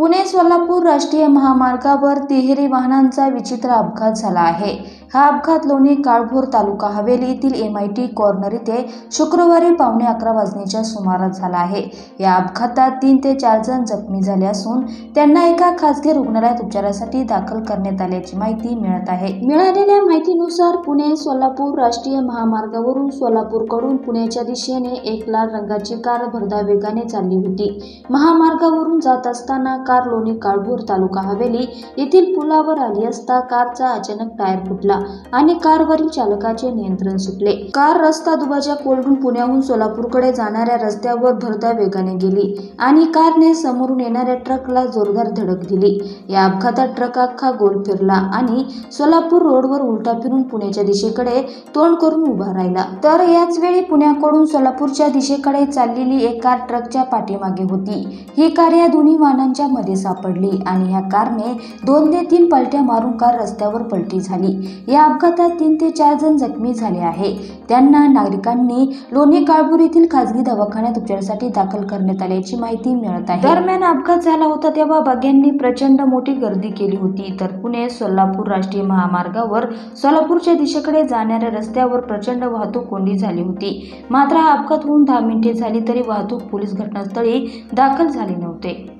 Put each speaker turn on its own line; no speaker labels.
पुणे सोलापूर राष्ट्रीय महामार्गावर तिहेरी वाहनांचा विचित्र अपघात झाला आहे। हा अपघात लोणी काळभोर तालुका हवेली येथील MIT कॉर्नर येथे शुक्रवारी पावणे 11 वाजण्याच्या सुमारास झाला आहे। या अपघातात 3 ते 4 जण जखमी झाले असून त्यांना एका खासगी रुग्णालयात उपचारासाठी दाखल करण्यात आल्याची माहिती मिळत आहे। मिळालेल्या माहितीनुसार पुणे सोलापूर राष्ट्रीय महामार्गावरून सोलापूरकडून पुण्याच्या दिशेने एक लाल रंगाची कार भरधाव वेगाने चालली होती। महामार्गावरून जात असताना कार लोणी काळभोर तालुका हवेली येथील पुलावर आली असता कारचा अचानक टायर फुटला आणि कारवरील चालकाचे नियंत्रण सुटले। कार रस्ता दुभाजक ओलांडून पुण्याहून सोलापूरकडे जाणाऱ्या रस्त्यावर भरधाव वेगाने गेली आणि कारने समोरून येणाऱ्या ट्रकला जोरदार धडक दिली। या अपघातात ट्रक अख्खा गोल फिरला आणि सोलापूर रोडवर उलटा फिरून पुण्याच्या दिशेकडे तोंड करून उभा राहिला। तर याच वेळी पुण्याकडून सोलापूरच्या दिशेकडे चाललेली एक कार ट्रकच्या पाठीमागे होती। ही कार या दोन्ही वाहनांच्या मध्ये सापडली आणि ह्या कारने 2 ते 3 पलट्या मारून कार रस्त्यावर पलटी झाली। या अपघातात 3 ते 4 जण जखमी झाले आहे। त्यांना नागरिकांनी लोणी काळभोर येथील खासगी दवाखान्यात उपचारासाठी दाखल करण्यात आल्याची माहिती मिळत आहे। दरम्यान अपघात झाला होता तेव्हा बघ्यांनी प्रचंड मोठी गर्दी केली होती। तर पुणे सोलापूर राष्ट्रीय महामार्गावर सोलापूरच्या दिशेकडे जाणाऱ्या रस्त्यावर प्रचंड वाहतूक कोंडी झाली होती। मात्र हा अपघात होऊन 10 मिनिटे झाली तरी वाहतूक पोलीस घटनास्थळी दाखल झाले नव्हते।